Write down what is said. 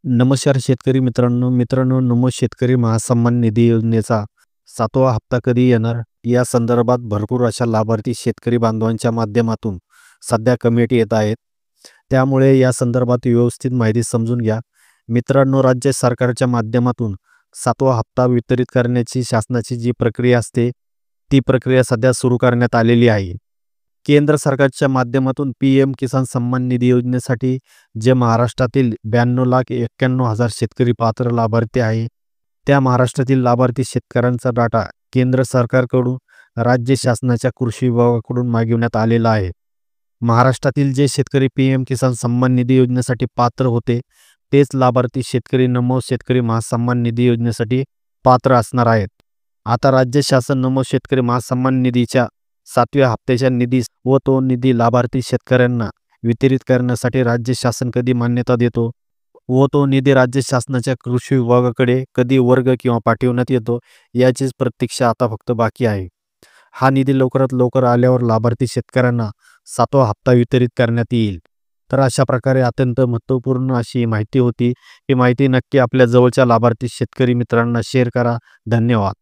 नमस्कार शेतकरी मित्रांनो, नमो शेतकरी महासन्मान निधी योजनेचा 7वा हप्ता कधी येणार? या संदर्भात भरपूर अशा लाभार्थी शेतकरी बांधवांच्या माध्यमातून सध्या कमेंट येत आहेत. त्यामुळे या संदर्भात व्यवस्थित माहिती समजून घ्या. मित्रांनो, राज्य सरकारच्या माध्यमातून 7वा हप्ता वितरित करण्याची शासनाची जी प्रक्रिया असते, ती प्रक्रिया सध्या सुरू करण्यात आलेली आहे. केंद्र सरकारच्या माध्यमातून पी.एम. किसान सन्मान निधी योजनेसाठी जे महाराष्ट्रातील 92,91,000 शेतकरी पात्र लाभार्थी आहे, त्या महाराष्ट्रातील लाभार्थी शेतकऱ्यांचा डाटा केंद्र सरकारकडून राज्य शासनाच्या कृषी विभागाकडून मागविण्यात आलेला आहे. महाराष्ट्रातील जे शेतकरी पी.एम. किसान सन्मान निधी योजनेसाठी पात्र होते, तेच लाभार्थी शेतकरी नमो शेतकरी महासन्मान निधी योजनेसाठी पात्र असणार आहेत. आता राज्य शासन नमो शेतकरी महासन्मान निधीच्या 7व्या हप्त्याच्या निधीस व तो निधी लाभार्थी शेतकऱ्यांना वितरित करण्यासाठी राज्य शासन कधी मान्यता देतो व तो निधी राज्य शासनाच्या कृषी विभागाकडे कधी वर्ग किंवा पाठविण्यात येतो, याचीच प्रतीक्षा आता फक्त बाकी आहे. हा निधी लवकरात लवकर आल्यावर लाभार्थी शेतकऱ्यांना 7वा हप्ता वितरित करण्यात येईल. तर अशा प्रकारे अत्यंत महत्त्वपूर्ण अशी माहिती होती. ही माहिती नक्की आपल्या जवळच्या लाभार्थी शेतकरी मित्रांना शेअर करा. धन्यवाद.